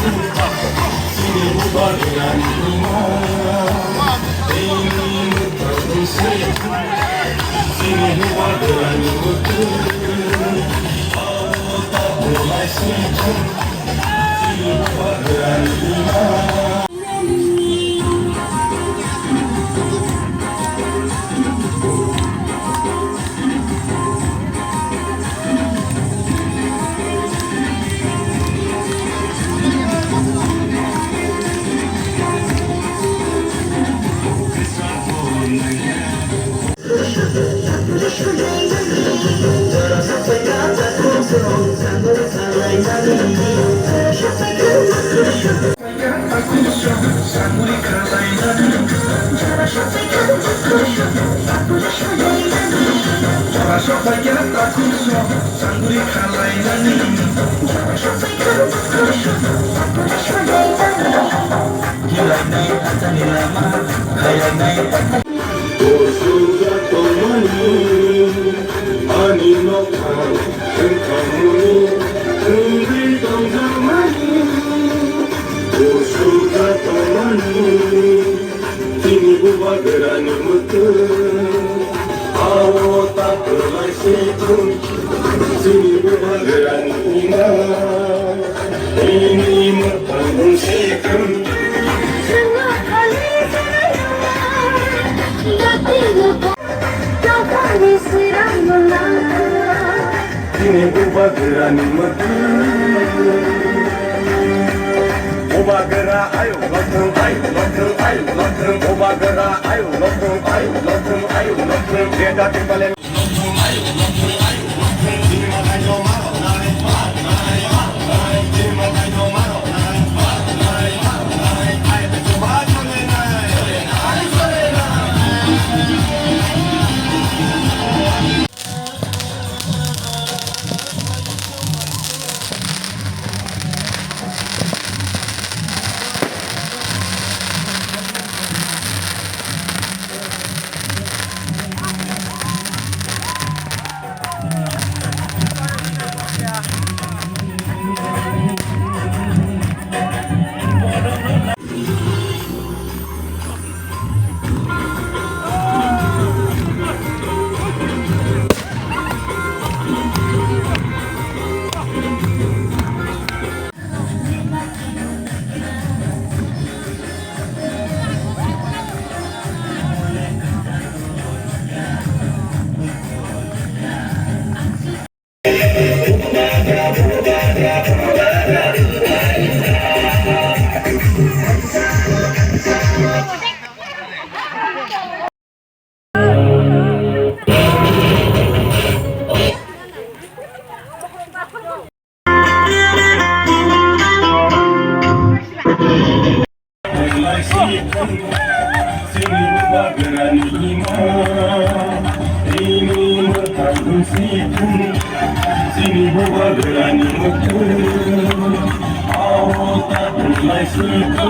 Sini bubagan iman Ini mutang seku Sini bubagan mutu Allah tak boleh seku Sini bubagan iman Sudah temani Ani nokang Engkamuni Engri dong zamani Sudah temani Kini bubagan mutu Awo tak pelai situ Sini bubagan iman Ini mutang situ Kini bubagan mutu Obagera ayo lontong ayo lontong ayo lontong Obagera ayo lontong ayo lontong ayo lontong dia datang balik lontong ayo lontong ayo lontong ini makan yo maro naik pat naik pat naik ini makan yo maro naik pat naik pat naik ayo coba jangan naik ayo serena Sini bubagan iman Ini mutang situ Sini bubagan mutu Allah tak boleh situ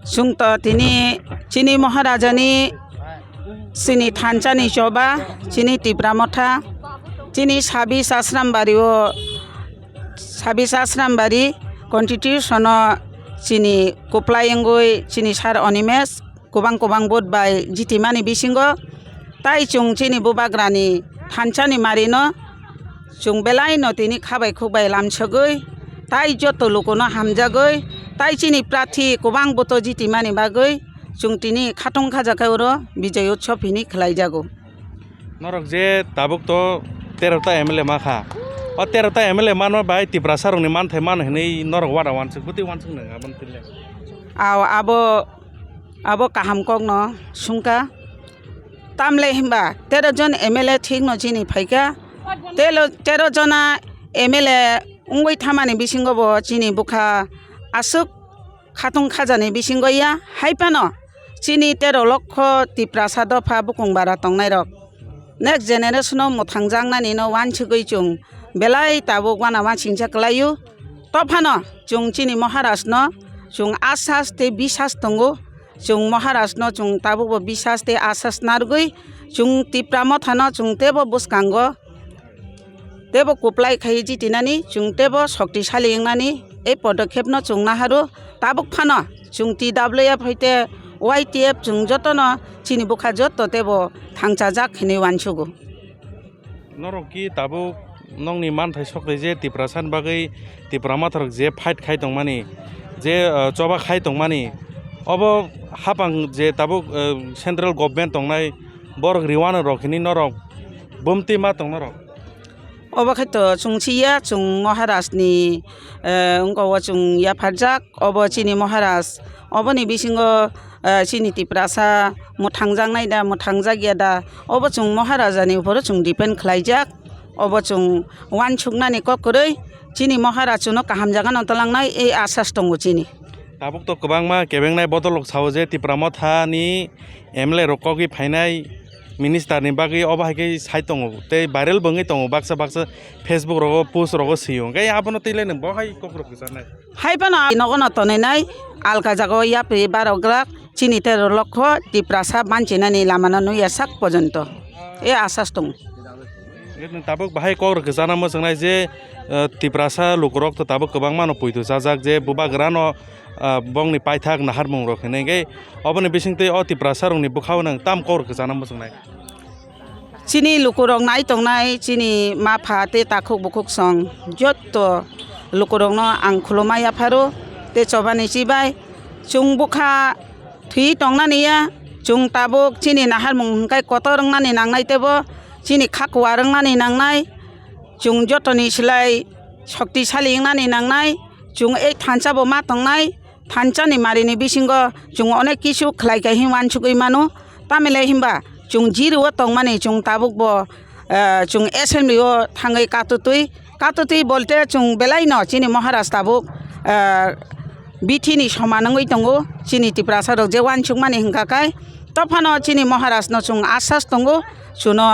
Sungto tini Chini Maharajani Sini Thanchani Shoba Chini Tipramotha Chini Sabi Sasrambari o Sabi Sasrambari Constitution Chini Kuplayengoi Chini Sar Onimes Kubang Bot by Jitimani Bisingo Tai Chung Chini Bubagrani Thanchani Marino Chung Belai no tini Khabai Khubay Lamchagoi Tai Joto Lukono Hamjagoi Tai Chini Prathi Kubang Boto Jitimani Bagoi Chung tini Khatong Khajakauro Bijay Utsav hini khlaijago Norok je tabuk to 13টা MLA মাখা ও 13টা MLA মানো by তিপ্রাসার নি মান থাই মান হনি নরক ওয়ারা one সুকুতি one সুং না আবন তিলে aw abo kaham kok no sungka tamle himba 13 জন MLA ঠিক no chini phaika 13 jona MLA ungoi thamani bisingo bo chini bukha asuk khatung khajani bisingo ya haipano chini 13 লক্ষ তিপ্রাসা দফা বুকুং bara tongnai rok next generation no mothangjang nani no wan chugoi chung belai tabuk wana wan singcha klayu tofano chung chini maharashtra no chung asas te bisas tongo chung maharashtra no chung tabuk bo bisas te asas nargoi chung tipramo thano chung tebo buskango tebo kuplai khai jitinani chung tebo shakti sali engani এই পদক্ষেপ ন চুং না হারু তাবুক Fanon চুং TWF হইতে YTF চুং যতন চিনি বুখা যত তেব থাংচা যাক হিনি ওয়ানসুগু norok ki tabuk nongni man thai sokle je tiprasan bagai tiprama thorok je fight khai tongmani je choba khai tongmani obo hapang je tabuk central government tongnai borok riwan rokhini norok bumti ma tong norok অবখাইতো চুংচিয়া চুং মহারাজনি অঙ্কও চুং ইয়া ফারজাক অব চিনি মহারাজ অবনি বিসিঙ্গ চিনি টিপ্রাসা মুথাংজাং নাইদা মুথাংজাগিয়া দা অব চুং মহারাজানি উপর চুং ডিপেন্ড খালাইজাক অব চুং ওয়ান ছুকনানি ককरै চিনি মহারাজ চুনো কাহাম জাগান অন্তলাংনাই এই আশ্বাস দङ চিনি tabuk to kwbangma kebengnai bodolok sawo je tiprama thani MLA rokogi phainai minister ni bagi obahaike sai tongo te viral bangi tongo baksa baksa Facebook rogo post rogo siyo gai abono tile nang bohai kokro kisanai হাইপানো নগন তনে নাই আলকা জাগো ইয়া pay বারগ্রাক চিনি 13 লক্ষ টিপ্রাসা মানচিনানি লামানো নুয়া সাক পর্যন্ত এ আশ্বাস দङ tabuk bahai kokro kisana mo sangnai je tiprasa lukrok to tabuk kwbangma no puitu sajak je buba grano bongni paithak nahar mong rok hene gai oboni bisingte o tiprasa rongni bukhau nang tam kokro kisana mo sangnai চিনি লুকুরং নাই টংনাই চিনি মা ফাতে তাকুক বুকুক song যত লুকুরং আং খুলুমায়া ফারো তে চবানি চিবাই চুং বুখা থুই টংনানিয়া চুং তাবুক চিনি নাহার মুংকাই কত রংনানি নাংনাই তেব চিনি খাকুয়া রংনানি নাংনাই চুং যতনি সিলাই শক্তিশালী ইংনানি নাংনাই চুং এই থানচাবো মা টংনাই থানচানি মারিনি বিসিঙ্গ চুং অনেক কিছু খাইকাই হিমান সুকুই মানু তামিলাই হিমবা chung jiru tong mani chung tabuk bo chung assembly o thangai katutui bolte chung belai no chini maharaj tabuk bithi ni samanangoi tongo chini tiprasa rok je wan chung mani hingkakai tofano chini maharaj no chung asas tongo chuno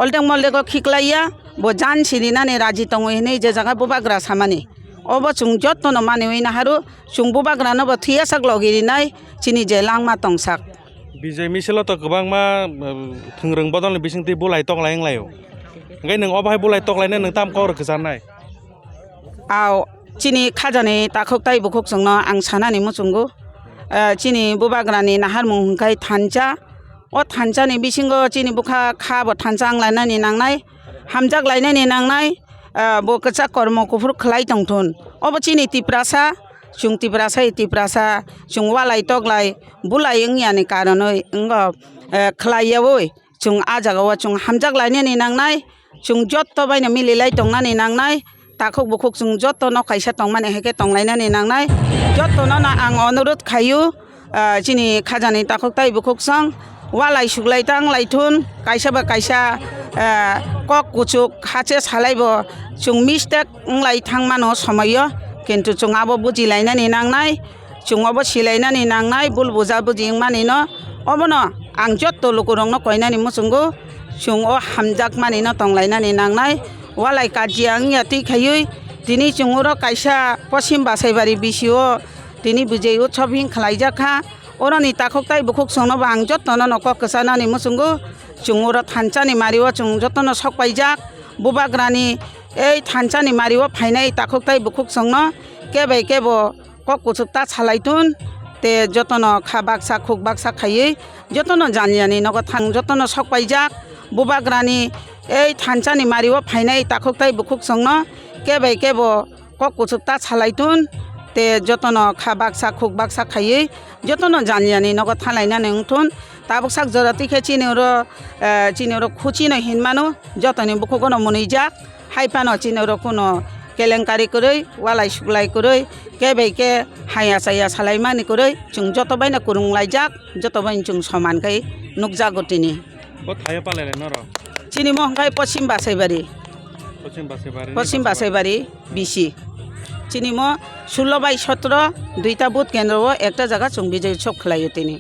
oldeng molde ko khiklaiya bo jan sirinani raji tongo hine je jaga bubagra samani obo chung jotto no mani oina haru chung bubagra no bo thiya sak logiri nai chini je langma tongsak bijay miselo to kwbangma thungrung bodolni bisingti bulai toklai nglayo ngai nang obahai bulai toklai nang tam kokro kisanai aw chini khajani takhok tai bukhok songno ang sanani muchungu chini bubagrani nahar mungkai thancha o thancha ni bisingo chini bukha kha bo thancha anglainani nangnai hamjak lainani nangnai bo kacha kormo kufur khlai tongthun obo chini tiprasa chung tiprasa chung walai toklai bulai engyani karonoi ngo khlaiyawoi chung ajagawa chung hamjak lainani nangnai chung jotto baina mililai tongnani nangnai takhok bukhok chung jotto no kaisa tongmani heke tonglainani nangnai jotto no na ang onurut khayu chini khajani takhok tai bukhok sang walai suglai tang laithun kaisa ba kaisa kok kuchuk hache salaibo chung mistake nglai thangmano somayo কিন্তু chung abo bujilainani nangnai chung abo silainani nangnai bul buja bujing mani no obono ang jotto lukurong no koinani muchungu chung o hamjak mani no tonglainani nangnai walai kajiang yati khayui tini chunguro kaisa posim basaibari bisio tini bujei utsobhing khlaijakha oroni takhoktai bukhuk songno bang jotto no nokok ksanani muchungu chunguro thanchani mario chung jotto no sokpaijak bubagrani এই থানচানি Mario ফাইনাই তাখকতাই বুকুক সংন কেবে কেবো cock কুচুকতা ছালাইতুন তে যতন খাবাকসা খুকবাকসা খাইয়ে যতন জানিয়ানি নগ থাং যতন সকপাইজাক বুবাগ্রানি এই থানচানি Mario ফাইনাই তাখকতাই বুকুক সংন কেবে কেবো কক কুচুকতা ছালাইতুন তে যতন খাবাকসা খুকবাকসা খাইয়ে যতন জানিয়ানি নগ থালাইনানি উঠুন তাবকসাক জরাতিখে চিনির খুচিনো হিনমানো যতনি বুকুকনো মনিজাক হাইপানো চিনর কোনো কেলেঙ্কারি করে ওয়ালাই সুগলাই করে কেবেকে হাইয়া চাইয়া সালাইমানি করে চুং যতবাইনা কুরুংলাইজাক যতবাইন চুং সমানকাই নুকজাগতিনি চিনি মহংকাই পশ্চিম বাসাইবাড়ি বিসি চিনি ম 16/17 দুইটা বুথ কেন্দ্র একটা জায়গা চুং বিজয় উৎসব খেলাইও তিনি